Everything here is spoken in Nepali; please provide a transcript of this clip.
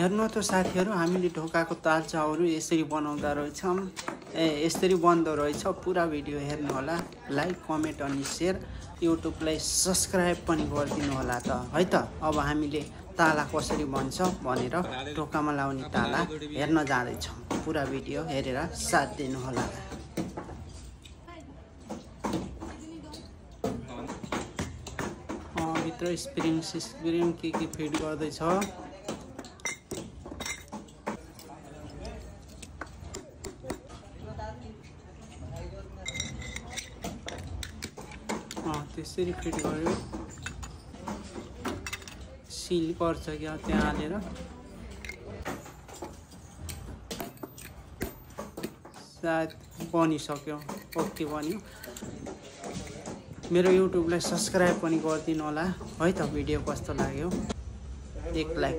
हेर्नु त साथीहरु, हामीले ढोकाको तालचाउहरू यसरी बनाउँदा रहेछौं। यसरी बन्दो रहेछ। पुरा भिडियो हेर्नु होला। लाइक, कमेन्ट अनि शेयर, युट्युबलाई सब्स्क्राइब पनि गरिदिनु होला त है त। अब हामीले ताला कसरी बन्छ भनेर ढोकामा लाउने ताला हेर्न जाँदै छौं। पुरा भिडियो हेरेर साथ दिनु होला। भित्र स्प्रिङ के फिट गर्दै छ। त्यसरी फिट गर्यो। सिल पर्छ क्या त्यहाँ हालेर। सायद बनिसक्यो। ओके बन्यो। मेरो युट्युबलाई सब्स्क्राइब पनि गरिदिनु होला है त। भिडियो कस्तो लाग्यो एक लाइक